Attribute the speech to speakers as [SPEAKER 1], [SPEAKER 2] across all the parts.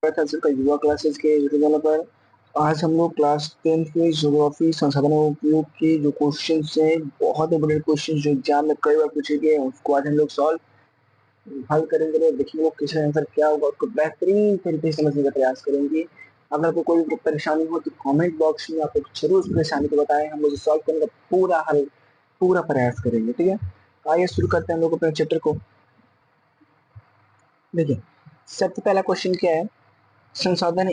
[SPEAKER 1] का युवा क्लासेस के यूट्यूब चैनल पर। आज हम लोग क्लास 10th के ज्योग्राफी संसाधनों उपयोग के जो क्वेश्चन हैं, बहुत इंपोर्टेंट क्वेश्चन जो एग्जाम में कई बार पूछे गए हैं, उसको आज हम लोग सॉल्व हल करेंगे। तो देखेंगे क्वेश्चन आंसर क्या होगा, उसको बेहतरीन तरीके से समझने का प्रयास करेंगे। अगर आपको कोई भी परेशानी हो तो कमेंट बॉक्स में आप जरूर उस परेशानी को बताएं, हम उसे सॉल्व करने का पूरा हल पूरा प्रयास करेंगे। ठीक है, आइए शुरू करते हैं हम लोग अपने चैप्टर को। देखिए, सबसे पहला क्वेश्चन क्या है, संसाधन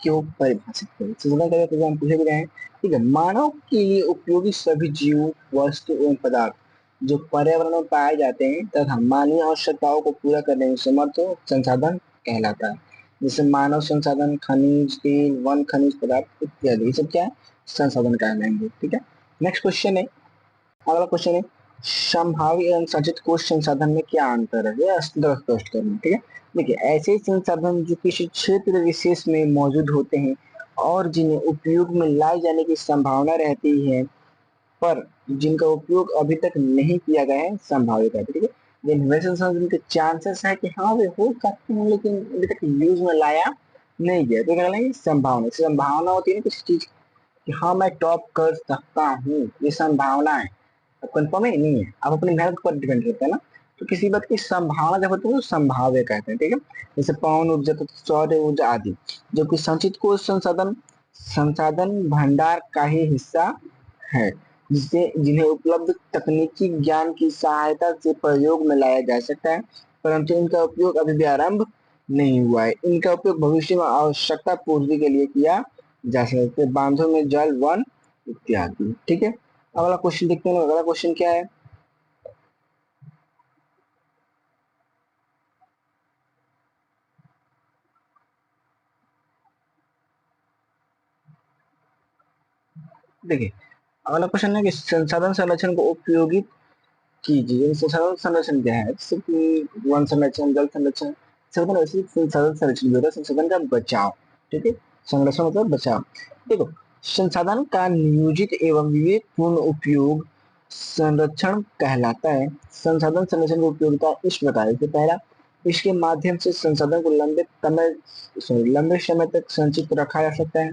[SPEAKER 1] क्यों परिभाषित करें। संसाधन का एग्जाम पूछे गए हैं। ठीक है, मानव के लिए उपयोगी सभी जीव, वस्तु एवं पदार्थ जो पर्यावरण में पाए जाते हैं तथा मानवीय आवश्यकताओं को पूरा करने में समर्थ हो, संसाधन कहलाता है। जैसे मानव संसाधन, खनिज तेल, वन खनिज पदार्थ इत्यादि, ये सब क्या है, संसाधन कहलाएंगे। ठीक है, नेक्स्ट क्वेश्चन है, अगला क्वेश्चन है, संभावित एवं संचित कोश संसाधन में क्या अंतर है, यह स्पष्ट करना। ठीक है, देखिए, ऐसे संसाधन जो किसी क्षेत्र विशेष में मौजूद होते हैं और जिन्हें उपयोग में लाए जाने की संभावना रहती है, पर जिनका उपयोग अभी तक नहीं किया गया है, संभावित है। ठीक है, जिन वैसे संसाधन के चांसेस है कि हाँ वे हो सकते हैं लेकिन अभी तक यूज में लाया नहीं गया, तो क्या कहलाएंगे, संभावना। संभावना होती है ना किसी चीज कि हाँ मैं टॉप कर सकता हूँ, ये संभावना है, अब कंफर्म है नहीं है, आप अपनी मेहनत पर डिपेंड करता है ना। तो किसी बात की संभावना जब होती है तो संभाव्य कहते हैं। ठीक है, जैसे पवन ऊर्जा तो सौर ऊर्जा आदि। जबकि संचित कोश संसाधन संसाधन भंडार का ही हिस्सा है, जिसे जिन्हें उपलब्ध तकनीकी ज्ञान की सहायता से प्रयोग में लाया जा सकता है, परंतु इनका उपयोग अभी भी आरंभ नहीं हुआ है। इनका उपयोग भविष्य में आवश्यकता पूर्ति के लिए किया जा सकता है, बांधों में जल, वन इत्यादि। ठीक है, अगला क्वेश्चन देखते हैं। अगला क्वेश्चन क्या है, देखिए, अगला क्वेश्चन है कि संसाधन संरक्षण को उपयोगित कीजिए। संसाधन संरक्षण क्या है, जैसे कि वन संरक्षण, जल संरक्षण, संसाधन संरक्षण जो होता है संसाधन का बचाव। ठीक है, संरक्षण मतलब बचाव। देखो, संसाधन का नियोजित एवं विवेकपूर्ण उपयोग संरक्षण कहलाता है। संसाधन संरक्षण की उपयोगिता इस प्रकार है, पहला, इसके माध्यम से संसाधन को लंबे समय तक संचित रखा जा सकता है।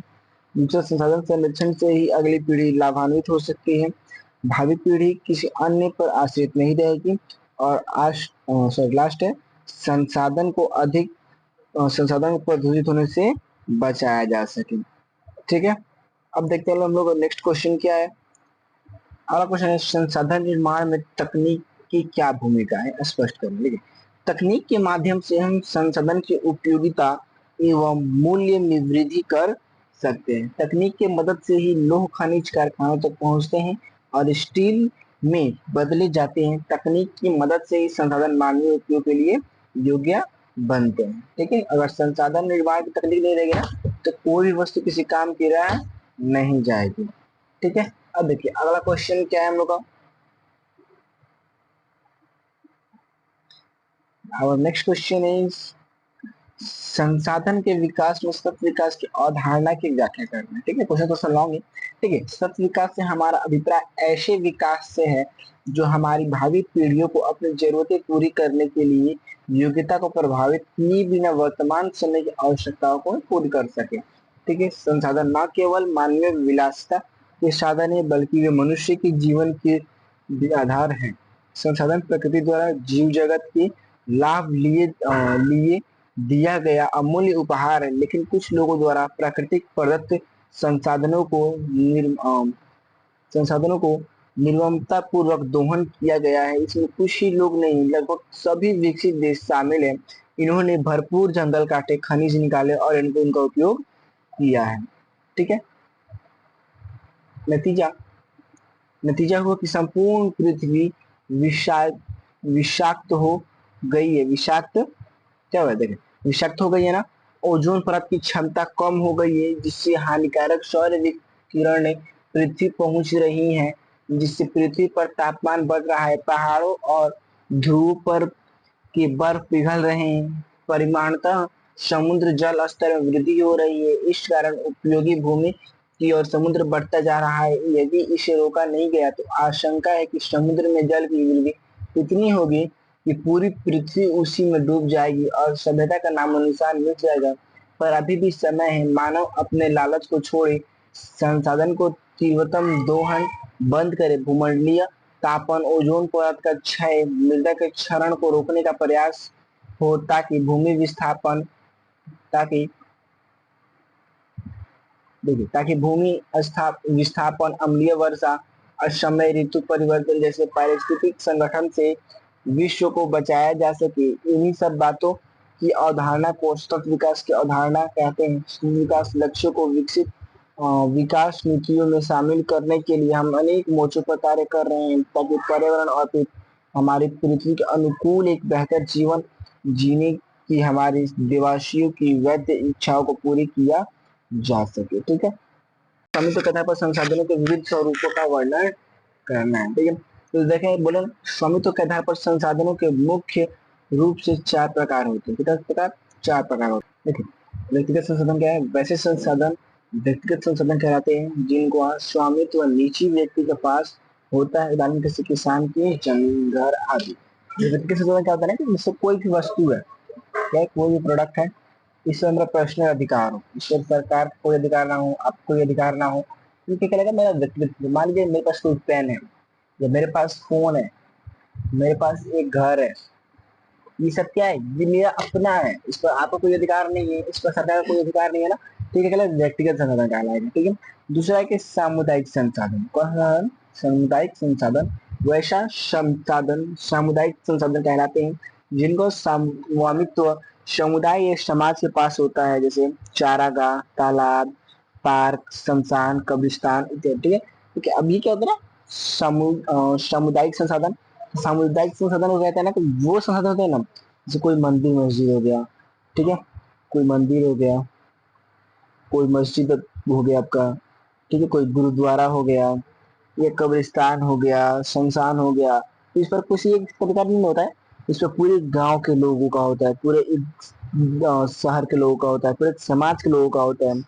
[SPEAKER 1] दूसरा, संसाधन संरक्षण से ही अगली पीढ़ी लाभान्वित हो सकती है, भावी पीढ़ी किसी अन्य पर आश्रित नहीं रहेगी। और लास्ट है, संसाधन को अधिक संसाधन प्रदूषित होने से बचाया जा सके। ठीक है, अब देखते हैं हम लोग नेक्स्ट क्वेश्चन क्या है। अगला क्वेश्चन है, संसाधन निर्माण में तकनीक की क्या भूमिका है, स्पष्ट करें। देखिए, तकनीक के माध्यम से हम संसाधन की उपयोगिता एवं मूल्य में वृद्धि कर सकते हैं। तकनीक के मदद से ही लौह खनिज कारखानों तक पहुंचते हैं और स्टील में बदले जाते हैं। तकनीक की मदद से ही संसाधन मानवीय उपयोग के लिए योग्य बनते हैं। ठीक है, अगर संसाधन निर्माण की तकनीक नहीं रहेगी ना तो कोई भी वस्तु किसी काम की रह नहीं जाएगी। ठीक है, अब देखिए अगला क्वेश्चन क्या है हम लोग का। Our next question is, संसाधन के विकास में सतत विकास की अवधारणा की व्याख्या करना। ठीक है, क्वेश्चन तो लॉन्ग है। ठीक है, सतत विकास से हमारा अभिप्राय ऐसे विकास से है जो हमारी भावी पीढ़ियों को अपनी जरूरतें पूरी करने के लिए योग्यता को प्रभावित किए बिना वर्तमान समय की आवश्यकताओं को पूरी कर सके। ठीक है, संसाधन न केवल मानवीय विलासिता के साधन है बल्कि वे मनुष्य के जीवन के भी आधार है। संसाधन प्रकृति द्वारा जीव जगत के लाभ लिए दिया गया अमूल्य उपहार है, लेकिन कुछ लोगों द्वारा प्राकृतिक प्रदत्त संसाधनों को संसाधनों को निर्ममता पूर्वक दोहन किया गया है। इसमें कुछ ही लोग नहीं, लगभग सभी विकसित देश शामिल हैं। इन्होंने भरपूर जंगल काटे, खनिज निकाले और इनका उपयोग किया है। ठीक है, नतीजा नतीजा हुआ कि संपूर्ण पृथ्वी विषाक्त हो गई है। विषाक्त क्या हुआ, देखें, विषाक्त हो गई है ना। ओजोन परत की क्षमता कम हो गई है, जिससे हानिकारक सौर विकिरण पृथ्वी पहुंच रही है, जिससे पृथ्वी पर तापमान बढ़ रहा है। पहाड़ों और ध्रुव पर के बर्फ पिघल रहे हैं। परिमाणतः समुद्र जल स्तर में वृद्धि हो रही है। इस कारण उपयोगी भूमि की ओर समुद्र बढ़ता जा रहा है। यदि इसे रोका नहीं गया तो आशंका है कि समुद्र में जल की वृद्धि इतनी होगी कि पूरी पृथ्वी उसी में डूब जाएगी और सभ्यता का नामो निशान मिट जाएगा। पर अभी भी समय है। मानव अपने लालच को छोड़े, संसाधन को तीव्रतम दोहन बंद करे, भूमंडलीय तापन, ओजोन परत का क्षय, मृदा के क्षरण को रोकने का प्रयास हो, ताकि भूमि विस्थापन ताकि देखिए ताकि भूमि विस्थापन, अम्लीय वर्षा, असमय ऋतु परिवर्तन जैसे पारिस्थितिक संगठन से विश्व को बचाया जा सके। इन्हीं सब बातों की अवधारणा को सतत विकास की अवधारणा कहते हैं। विकास लक्ष्यों को विकास नीतियों में शामिल करने के लिए हम अनेक मोर्चों पर कार्य कर रहे हैं, ताकि पर्यावरण और हमारी पृथ्वी के अनुकूल एक बेहतर जीवन जीने की हमारी देवाशियों की वैध इच्छाओं को पूरी किया जा सके। ठीक है, स्वामित्व कथा पर संसाधनों के विविध स्वरूपों का वर्णन करना है। ठीक है, तो देखें बोले स्वामित्व के आधार पर संसाधनों के मुख्य रूप से 4 प्रकार होते हैं। कितने प्रकार? 4 प्रकार होते हैं। देखिए, व्यक्तिगत संसाधन क्या है? वैसे संसाधन व्यक्तिगत संसाधन कहलाते हैं जिनको स्वामित्व निजी व्यक्ति के पास होता है। उदाहरण जैसे किसान की जमीन, घर आदि। व्यक्तिगत संसाधन क्या होता है ना, कि कोई भी वस्तु है, क्या कोई भी प्रोडक्ट है, इस पर मेरा पर्सनल अधिकार हो, इस पर सरकार का कोई अधिकार ना हो, आपको कोई अधिकार ना हो, तो क्या कहलाएगा? मेरा व्यक्तिगत। मान लीजिए मेरे पास कोई पेन है, या मेरे पास फोन है, मेरे पास एक घर है, ये सब क्या है? ये मेरा अपना है, इस पर आपका कोई अधिकार नहीं है, इस पर सरकार का कोई अधिकार नहीं है ना। ठीक है, कहलाएगा व्यक्तिगत संसाधन कहलाएगा। ठीक है, दूसरा है कि सामुदायिक संसाधन। कौन? सामुदायिक संसाधन। वैसा संसाधन सामुदायिक संसाधन कहलाते हैं जिनको स्वामित्व समुदाय या समाज के पास होता है, जैसे चारागाह, तालाब, पार्क, शमशान, कब्रिस्तान इत्यादि। ठीक है, क्योंकि अब ये क्या होता है ना, सामुदायिक संसाधन। सामुदायिक संसाधन को कहते हैं ना कि वो संसाधन होते हैं ना, जैसे कोई मंदिर मस्जिद हो गया, ठीक है, कोई मंदिर हो गया, कोई मस्जिद हो गया आपका, ठीक है, कोई गुरुद्वारा हो गया, ये कब्रिस्तान हो गया, शमशान हो गया। इस पर कुछ एक प्रकार नहीं होता है, इस पर पूरे गांव के लोगों का होता है, पूरे शहर के लोगों का होता है, पूरे समाज के लोगों का होता है।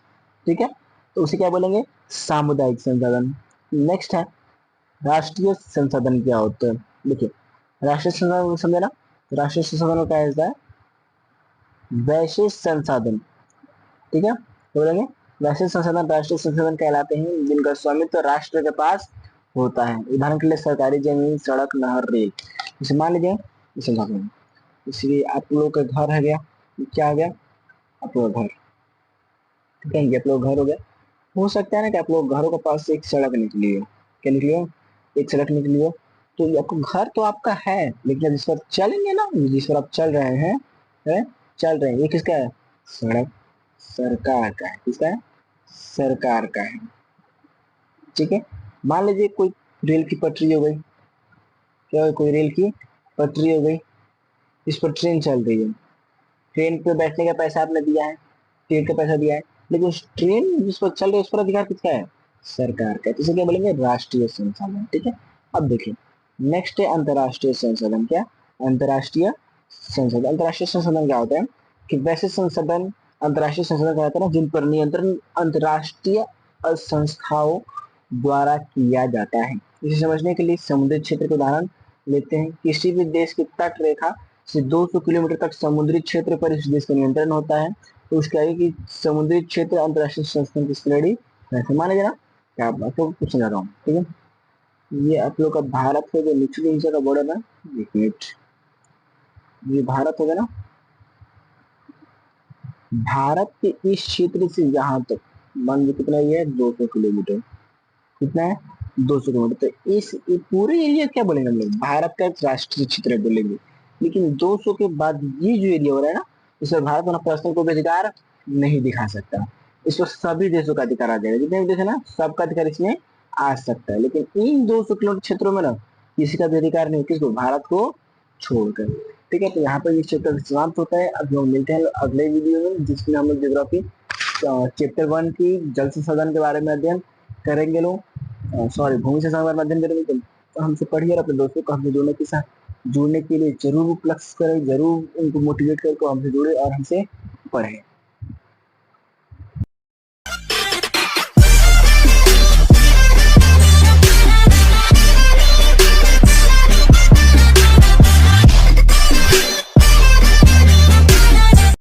[SPEAKER 1] ठीक है, तो उसे क्या बोलेंगे? सामुदायिक संसाधन। नेक्स्ट है राष्ट्रीय संसाधन। क्या होता है? देखिए, राष्ट्रीय संसाधन समझे ना, राष्ट्रीय संसाधन का ऐसा है वैश्विक संसाधन। ठीक है, तो बोलेंगे वैसे संसाधन राष्ट्रीय संसाधन कहलाते हैं जिनका स्वामित्व राष्ट्र के पास होता है। उदाहरण के लिए सरकारी जमीन, सड़क, नहर, रेल। जैसे मान लीजिए संसाधन, इसलिए आप लोगों का घर है गया, क्या आ गया? आप लोग घर, ठीक है, आप लोग घर हो गया। हो सकता है ना कि आप लोग घरों के पास से एक सड़क निकली हो। क्या निकली हो? एक सड़क निकली हो। तो आपको घर तो आपका है, लेकिन जिस पर चलेंगे ना, जिस पर आप चल रहे हैं, है? चल रहे हैं, ये किसका है? सड़क सरकार का है। किसका है? सरकार का है। ठीक है, मान लीजिए कोई रेल की पटरी हो गई, क्या कोई रेल की पटरी हो गई, इस पर ट्रेन चल रही है, ट्रेन पे बैठने का पैसा आपने दिया है, टिकट का पैसा दिया है, लेकिन उस ट्रेन जिस पर चल रही है उस पर अधिकार किसका है? सरकार का है। तो इसे क्या बोलेंगे? राष्ट्रीय संसाधन। ठीक है, अब देखिए नेक्स्ट है अंतरराष्ट्रीय संसाधन। क्या? अंतरराष्ट्रीय संसाधन। अंतरराष्ट्रीय संसाधन क्या होता है कि वैसे संसाधन अंतरराष्ट्रीय संसाधन क्या होता है ना, जिन पर नियंत्रण अंतरराष्ट्रीय संस्थाओं द्वारा किया जाता है। इसे समझने के लिए समुद्री क्षेत्र के उदाहरण लेते हैं। किसी भी देश की तट रेखा से 200 किलोमीटर तक समुद्री क्षेत्र पर इस देश का नियंत्रण होता है। तो उसके आगे की समुद्री क्षेत्र अंतरराष्ट्रीय संस्थान की श्रेणी वैसे मान लीजिए ना, क्या आप आपको कुछ समझा रहा हूँ। ठीक है, ये आप लोग का भारत का जो निचली हिस्से का बॉर्डर है, एक मिनट, ये भारत होगा ना, भारत के इस क्षेत्र से यहाँ तक मान लीजिए कितना ये है? 200 किलोमीटर। कितना है? 200 किलोमीटर। तो इस पूरे एरिया क्या बोलेंगे हम लोग? भारत का राष्ट्रीय क्षेत्र बोलेंगे। लेकिन 200 के बाद ये जो एरिया हो रहा है ना, इसमें भारत अपना पर्सनल कोई अधिकार नहीं दिखा सकता। इस पर सभी देशों का अधिकार आ जाएगा, जितने भी देश है ना, सबका अधिकार इसमें आ सकता है। लेकिन इन 200 किलोमीटर क्षेत्रों में ना किसी का भी अधिकार नहीं, किसको? भारत को छोड़कर। ठीक है, तो यहाँ पर ये चैप्टर समाप्त होता है। अब हम मिलते हैं अगले वीडियो में, जिसमें हम लोग ज्योग्राफी चैप्टर 1 की जल संसाधन के बारे में अध्ययन करेंगे लोग, सॉरी भूमि संसाधन के माध्यम करेंगे। तो हमसे पढ़िए और अपने दोस्तों को हमसे जुड़ने के लिए जरूर प्लस करें, जरूर उनको मोटिवेट करके हमसे जुड़े और हमसे पढ़े।